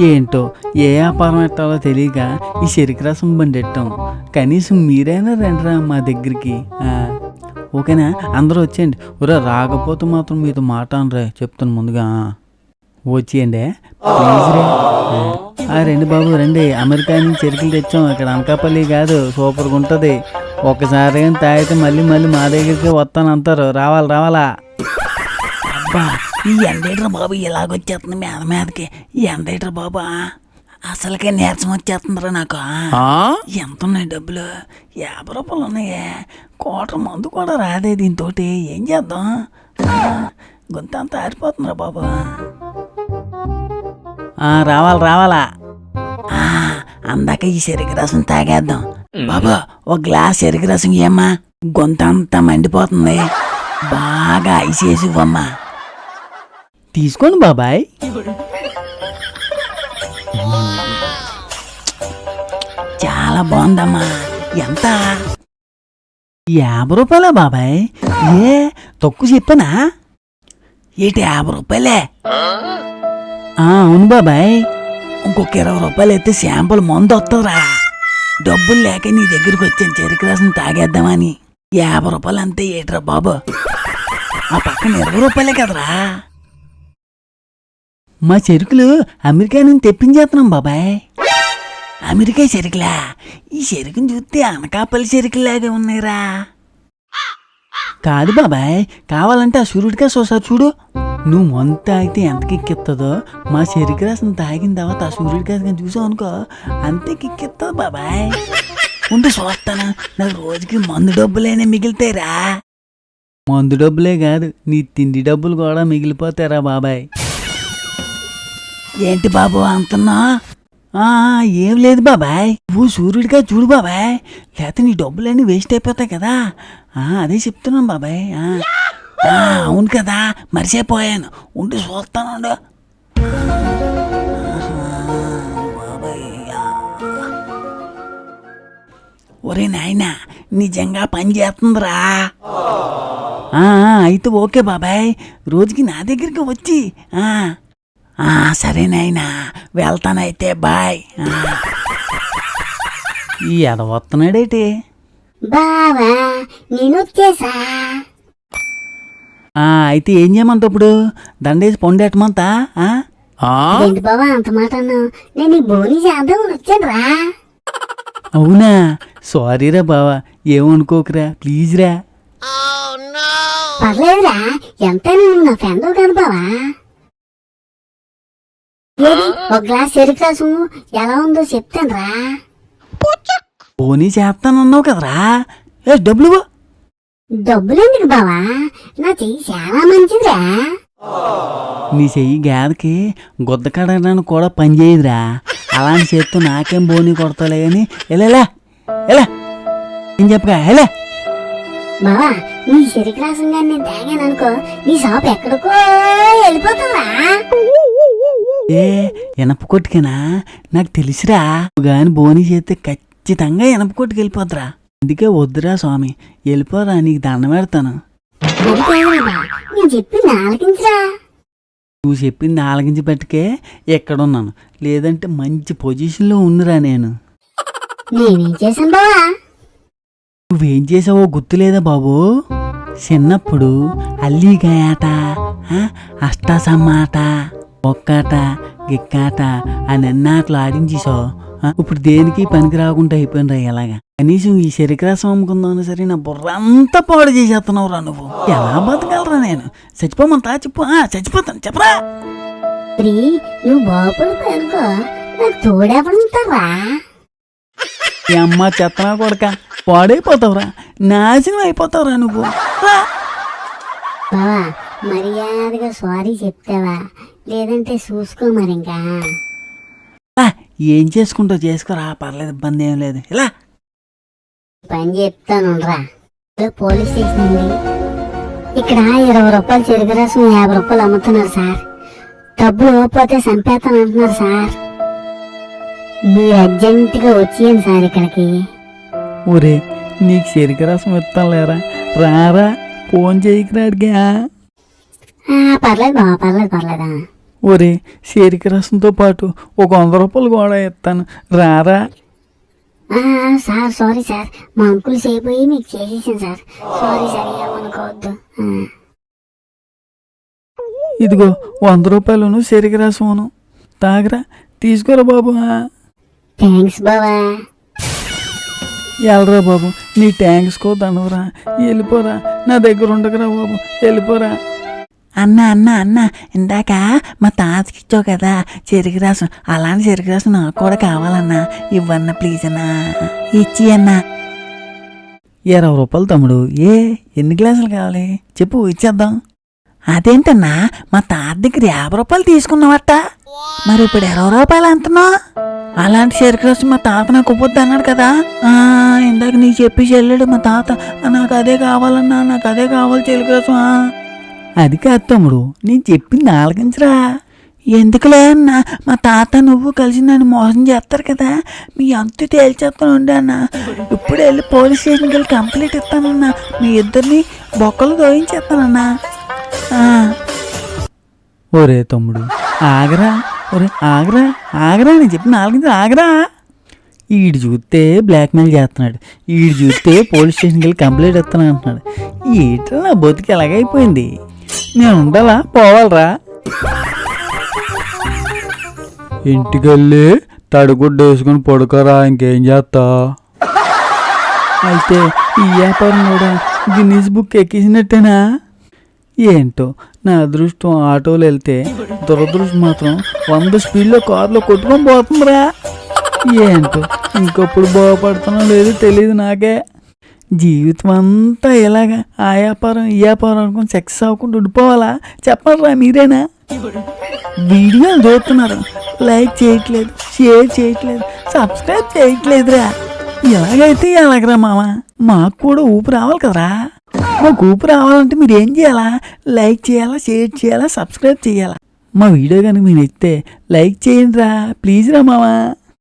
ఏంటో ఏ వ్యాపారం ఎట్టాలో తెలియక ఈ చెరుకు రసం బండి ఎట్టాం. కనీసం మీరైనా రండిరా మా దగ్గరికి. ఓకేనా? అందరూ వచ్చేయండి. ఒరే రాకపోతే మాత్రం మీతో మాట అనరా, చెప్తాను ముందుగా. వచ్చేయండి ప్లీజ్ రే. రండి బాబు రండి. అమెరికా నుంచి చెరుకులు తెచ్చాం. ఇక్కడ అనకాపల్లి కాదు, సూపర్గా ఉంటుంది. ఒక్కసారి తాగితే మళ్ళీ మళ్ళీ మా దగ్గరికి వస్తాను అంటారు. రావాలా. అబ్బా ఈ ఎండేటర్ బాబు ఇలాగొచ్చేస్తుంది మీద మీదకి. ఎండేటర్ బాబా అసలుకే నీరసం వచ్చేస్తుందిరా నాకు. ఎంత ఉన్నాయి డబ్బులు? 50 రూపాయలు ఉన్నాయే. కోటర్ మందు కూడా రాదే దీంతో. ఏం చేద్దాం? గొంత అంతా ఆరిపోతుందిరా బాబు. రావాలా. అందాక ఈ చెరుకు రసం తాగేద్దాం. బాబా ఒక గ్లాస్ చెరుకు రసం ఇయ్యమ్మా. గొంత అంతా మండిపోతుంది. బాగా ఐస్ వేసి ఇవ్వమ్మా. తీసుకోండి బాబాయ్. చాలా బాగుందమ్మా. ఎంత? 50 రూపాయలే బాబాయ్. ఏ తక్కువ చెప్పనా? ఏంటి 50 రూపాయలే? అవును బాబాయ్. ఇంకొక 20 రూపాయలు అయితే శాంపుల్ మందు వస్తుందిరా. డబ్బులు లేక నీ దగ్గరికి వచ్చాను చెరుకు రసం తాగేద్దామని. 50 రూపాయలు అంతే ఏట్రా బాబు. ఆ పక్కన 20 రూపాయలే కదరా. మా చెరుకులు అమెరికా నుంచి తెప్పించేస్తున్నాం బాబాయ్. అమెరికా చెరుకులా? ఈ చెరుకుని చూస్తే అనకాపల్లి చెరుకులాగే ఉన్నాయిరా. కాదు బాబాయ్, కావాలంటే ఆ సూర్యుడిగా ఒకసారి చూడు. నువ్వు మందు తాగితే ఎంత కిక్కెత్తదో మా చెరుకు రసం తాగిన తర్వాత ఆ సూర్యుడిగా చూసావు అనుకో, అంతే కిక్కెత్తదు బాబాయ్. ఉండి చూస్తాను. నాకు రోజుకి మందు డబ్బులైనా మిగిలితాయిరా. మందు డబ్బులే కాదు, నీ తిండి డబ్బులు కూడా మిగిలిపోతారా బాబాయ్. ఏంటి బాబు అంటున్నా? ఏం లేదు బాబాయ్. నువ్వు సూర్యుడిగా చూడు బాబాయ్, లేకపోతే నీ డబ్బులన్నీ వేస్ట్ అయిపోతాయి కదా. అదే చెప్తున్నాను బాబాయ్. అవును కదా, మర్చిపోయాను. ఉండి చూస్తాను. ఒరే నాయనా నిజంగా పని చేస్తుందిరా. అయితే ఓకే బాబాయ్, రోజుకి నా దగ్గరికి వచ్చి. సరేనాయనా వెళ్తానైతే, బాయ్. ఈ ఎద వస్తున్నాడేటి? బావా నేను వచ్చేసా. అయితే ఏం చేయమంట ఇప్పుడు? దండేసి పొండేటమంతా? ఏంటి బావా అంత మాట అన్నావు? నేను ఈ బోని చేద్దామని వచ్చాను రా. అవునా? సారీరా బావా, ఏమనుకోకురా ప్లీజ్ రా. పర్లేదురా, ఎంతైనా నువ్వు నా ఫ్రెండ్ కాదు బావా. ఏది ఒక గ్లాస్ చెరుకు రసం ఎలా ఉందో చెప్తాను రా. పోనీ చేస్తానన్నావు కదరా. డబ్బులు డబ్బులెందుకు బావా, నా చెయ్యి చాలా మంచిదిరా. నీ చెయ్యి గేదకి గుద్ద కడగడానికి కూడా పని చేయదురా. అలాంటి చేత్తో నాకేం బోని కొడతాలే గాని ఎలా ఏం చెప్పగా ఎలా. బావా నీ చెరుకు రసం కానీ నేను తాగాను అనుకో, నీ షాప్ ఎక్కడికో వెళ్ళిపోతుందా. ఎనప కొట్టుకేనా? నాకు తెలిసిరా. గాని బోని చేస్తే ఖచ్చితంగా ఎనప కొట్టుకు వెళ్ళిపోద్దురా. అందుకే వద్దురా స్వామి, వెళ్ళిపోరా, నీకు దండం పెడతాను. నేను చెప్పింది ఆలకించరా. నువ్వు చెప్పింది ఆలకించి బట్టుకే ఎక్కడున్నాను, లేదంటే మంచి పొజిషన్లో ఉన్నరా నేను. నేనేం చేశాను బావా? నువ్వేం చేసావో గుర్తులేదా బాబు? చిన్నప్పుడు అల్లిగాయాట, అష్టాసమ్మాట, ఒక్కాట, గిక్కాట అని అన్నాట్లు ఆడించేసావు. ఇప్పుడు దేనికి పనికి రాకుండా అయిపోయినరా ఇలాగా. కనీసం ఈ చెరుకు రసం అమ్ముకుందామని సరే నా బుర్ర అంతా పాడు చేసేస్తున్నావు రా. నువ్వు ఎలా బతకలరా? నేను చచ్చిపోమంతా చెప్పు. చచ్చిపోతాను చెప్పరా. నువ్వు బాగుపడిపోయానుకో, నాకు తోడెవడుంటారా? ఈ అమ్మ చెత్తనా కొడక, పాడైపోతావురా, నాశనం అయిపోతావురా నువ్వు. బావా మర్యాదగా సారీ చెప్తావా, లేదంటే చూసుకో మరి. ఇంకా ఏం చేసుకుంటావు చేసుకోరా, పర్లేదు, ఇబ్బంది ఏం లేదు. ఇలా పని చెప్తాను రా. పోలీస్ స్టేషన్ ఉంది, ఇక్కడ 20 రూపాయలు చెరుకు రసం 50 రూపాయలు అమ్ముతున్నారు సార్. డబ్బులు ఇవ్వకపోతే చంపేస్తాను అంటున్నారు సార్. మీరు అర్జెంటుగా వచ్చేయండి సార్ ఇక్కడికి. ఊరే నీకు చెరుకు రసం ఇస్తాను లేరా, రారా, ఫోన్ చేయకురా అడిగా. పర్లేదు బావా, పర్లేదు. ఒరే చెరుకు రసంతో పాటు ఒక 100 రూపాయలు కూడా ఇస్తాను, రారా. సార్ సారీ సార్, మా అంకుల్ చేయబోయి మీకు చేసేసాను సార్. సారీ సార్, ఏమనుకోవద్దు. ఇదిగో 100 రూపాయలను చెరుకు రసమును, తాగరా, తీసుకోరా బాబు. థ్యాంక్స్ బావా. వెళ్ళరా బాబు, నీ ట్యాంక్స్ కో దండవరా, వెళ్ళిపోరా, నా దగ్గర ఉండకరా బాబు, వెళ్ళిపోరా. అన్న అన్న అన్న ఇందాక మా తాతకి ఇచ్చావు కదా చెరుకు రసం, అలాంటి చెరుకు రసం నాకు కూడా కావాలన్నా, ఇవ్వన్నా ప్లీజ్ అన్నా, ఇచ్చి అన్నా. 20 రూపాయలు తమ్ముడు. ఎన్ని గ్లాసులు కావాలి చెప్పు, ఇచ్చేద్దాం. అదేంటన్నా మా తాత దగ్గర 50 రూపాయలు తీసుకున్నావట, మరి ఇప్పుడు 20 రూపాయలు అంటున్నావు? అలాంటి చెరుకు రసం మా తాత నాకు ఇవ్వద్దు అన్నాడు కదా. ఇందాక నీకు చెప్పేసి వెళ్ళాడు మా తాత, నాకు అదే కావాలన్నా, నాకు అదే కావాలి చెరుకు రసం. అది కాదు తమ్ముడు, నేను చెప్పింది ఆలకించరా. ఎందుకులే అన్న, మా తాత నువ్వు కలిసి నన్ను మోసం చేస్తారు కదా, మీ అంతు తేల్చేస్తాను ఉండే అన్న. ఇప్పుడు వెళ్ళి పోలీస్ స్టేషన్కి వెళ్ళి కంప్లైంట్ ఇస్తానన్నా, మీ ఇద్దరిని బొక్కలు దోయించేస్తానన్నా. ఒరే తమ్ముడు ఆగరా, ఒరే ఆగరా ఆగరా, నేను చెప్పిన ఆలకించరా, ఆగరా. ఈడు చూస్తే బ్లాక్మెయిల్ చేస్తున్నాడు, ఈడు చూస్తే పోలీస్ స్టేషన్కి వెళ్ళి కంప్లైంట్ ఇస్తాను అంటున్నాడు. ఏంటో నా బతుకు ఎలాగైపోయింది, నేను ఉండాలా పోవాలరా. ఇంటికెళ్ళి తడిగుడ్డ వేసుకుని పడుకోరా, ఇంకేం చేస్తా. అయితే ఈ వ్యాపారం కూడా గిన్నీస్ బుక్ ఎక్కించినట్టేనా? ఏంటో నా అదృష్టం ఆటోలో వెళ్తే, దురదృష్టం మాత్రం 100 స్పీడ్లో కారులో కొట్టుకొని పోతుందిరా. ఏంటో ఇంకప్పుడు బాగుపడుతున్నా లేదు తెలియదు నాకే. జీవితం అంతా ఇలాగా ఆ వ్యాపారం ఈ వ్యాపారం అనుకుని సక్సెస్ అవ్వకుండా ఉండిపోవాలా? చెప్పరా మీరేనా? వీడియోలు చూస్తున్నారు, లైక్ చేయట్లేదు, షేర్ చేయట్లేదు, సబ్స్క్రైబ్ చేయట్లేదురా. ఎలాగైతే ఎలాగరా మామ, మాకు కూడా ఊపి రావాలి కదరా. మాకు ఊపి రావాలంటే మీరు ఏం చేయాలా? లైక్ చేయాలా, షేర్ చేయాలా, సబ్స్క్రైబ్ చేయాలా. మా వీడియో కనుక మీరు నచ్చితే లైక్ చేయండి రా, ప్లీజ్ రా మామ.